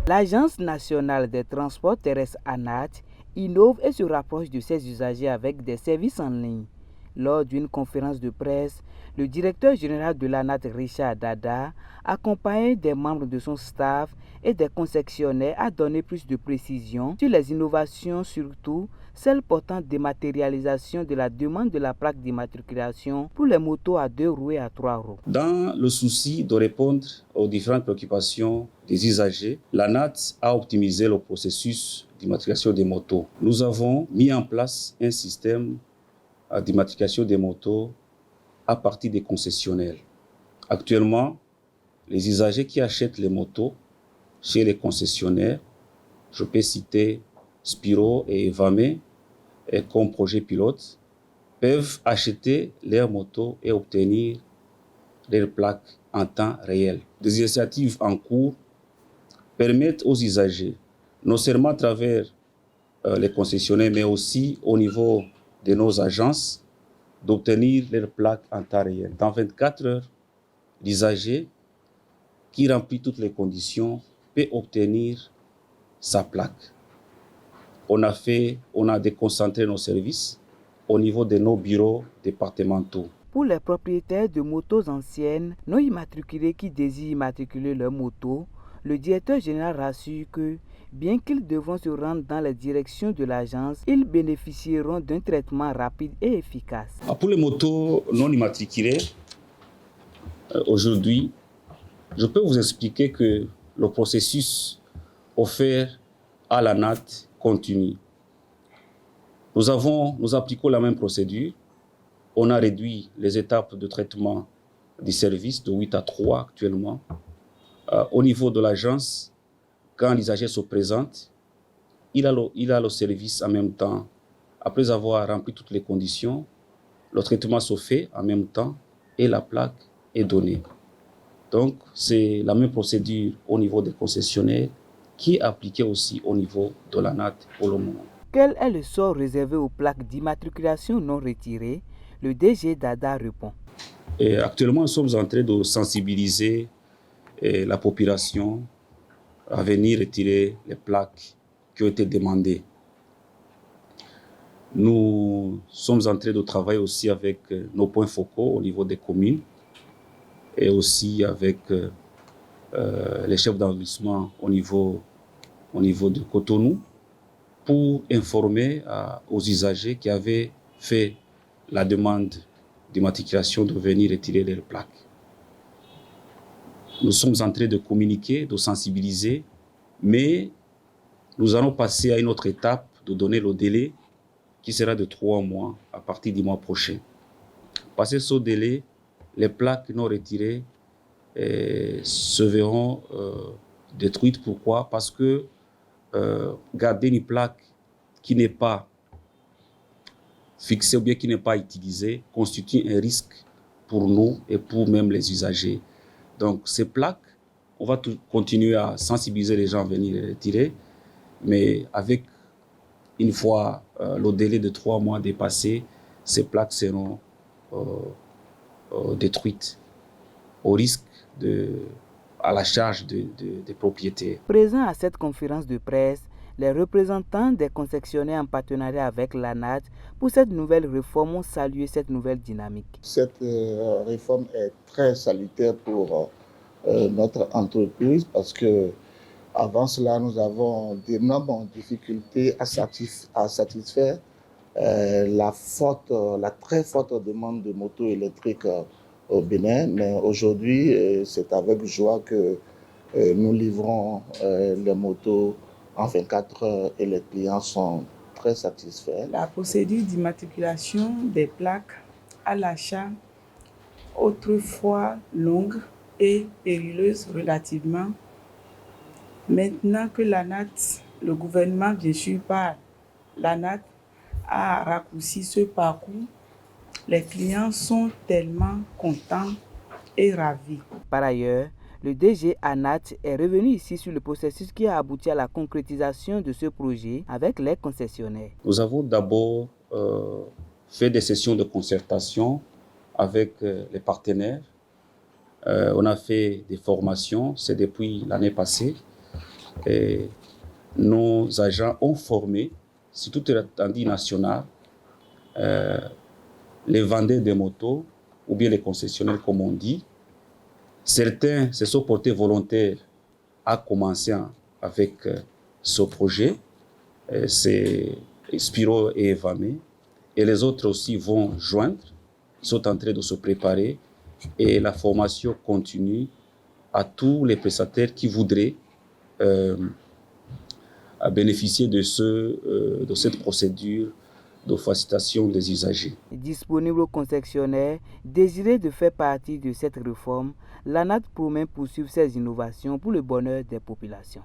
L'Agence nationale des transports terrestres ANAT innove et se rapproche de ses usagers avec des services en ligne. Lors d'une conférence de presse, le directeur général de l'ANAT, Richard Dada, accompagné des membres de son staff et des concessionnaires, a donné plus de précisions sur les innovations, surtout celles portant dématérialisation de la demande de la plaque d'immatriculation pour les motos à 2 roues et à 3 roues. Dans le souci de répondre aux différentes préoccupations des usagers, l'ANAT a optimisé le processus d'immatriculation des motos. Nous avons mis en place un système d'immatriculation des motos à partir des concessionnaires. Actuellement, les usagers qui achètent les motos chez les concessionnaires, je peux citer Spiro et Evame comme projet pilote, peuvent acheter leurs motos et obtenir leurs plaques en temps réel. Des initiatives en cours permettent aux usagers, non seulement à travers les concessionnaires, mais aussi au niveau de nos agences, d'obtenir leurs plaques en temps réel. Dans 24 heures, l'usager qui remplit toutes les conditions peut obtenir sa plaque. On a déconcentré nos services au niveau de nos bureaux départementaux. Pour les propriétaires de motos anciennes non immatriculées qui désirent immatriculer leur moto, le directeur général rassure que, bien qu'ils devront se rendre dans les directions de l'agence, ils bénéficieront d'un traitement rapide et efficace. Pour les motos non immatriculées, aujourd'hui, je peux vous expliquer que le processus offert à l'ANAT continue. Nous appliquons la même procédure. On a réduit les étapes de traitement des services de 8 à 3 actuellement. Au niveau de l'agence, quand l'usager se présente, il a le service en même temps. Après avoir rempli toutes les conditions, le traitement se fait en même temps et la plaque est donnée. Donc, c'est la même procédure au niveau des concessionnaires qui est appliquée aussi au niveau de l'ANAT pour le moment. Quel est le sort réservé aux plaques d'immatriculation non retirées? Le DG Dada répond. Actuellement, nous sommes en train de sensibiliser la population à venir retirer les plaques qui ont été demandées. Nous sommes en train de travailler aussi avec nos points focaux au niveau des communes et aussi avec les chefs d'arrondissement au niveau de Cotonou pour informer aux usagers qui avaient fait la demande d'immatriculation de venir retirer leurs plaques. Nous sommes en train de communiquer, de sensibiliser, mais nous allons passer à une autre étape de donner le délai qui sera de 3 mois à partir du mois prochain. Passé ce délai, les plaques non retirées se verront détruites. Pourquoi? Parce que garder une plaque qui n'est pas fixée ou bien qui n'est pas utilisée constitue un risque pour nous et pour même les usagers. Donc ces plaques, on va continuer à sensibiliser les gens à venir les retirer, mais une fois le délai de 3 mois dépassé, ces plaques seront détruites au risque à la charge des propriétaires. Présents à cette conférence de presse, les représentants des concessionnaires en partenariat avec l'ANAT pour cette nouvelle réforme ont salué cette nouvelle dynamique. Cette réforme est très salutaire pour notre entreprise parce que avant cela, nous avons d'énormes difficultés à satisfaire la très forte demande de motos électriques au Bénin. Mais aujourd'hui, c'est avec joie que nous livrons les motos en 24 heures et les clients sont très satisfaits. La procédure d'immatriculation des plaques à l'achat, autrefois longue et périleuse relativement, maintenant que l'ANAT, le gouvernement bien sûr par l'ANAT, a raccourci ce parcours, les clients sont tellement contents et ravis. Par ailleurs, le DG ANAT est revenu ici sur le processus qui a abouti à la concrétisation de ce projet avec les concessionnaires. Nous avons d'abord fait des sessions de concertation avec les partenaires. On a fait des formations, c'est depuis l'année passée. Et nos agents ont formé, sur toute l'étendue nationale, les vendeurs de motos ou bien les concessionnaires, comme on dit. Certains se sont portés volontaires à commencer avec ce projet. C'est Spiro et Evame. Et les autres aussi vont joindre. Ils sont en train de se préparer. Et la formation continue à tous les prestataires qui voudraient bénéficier de cette procédure de facilitation des usagers. Disponible aux concessionnaires désireux de faire partie de cette réforme, l'ANAT promet poursuivre ses innovations pour le bonheur des populations.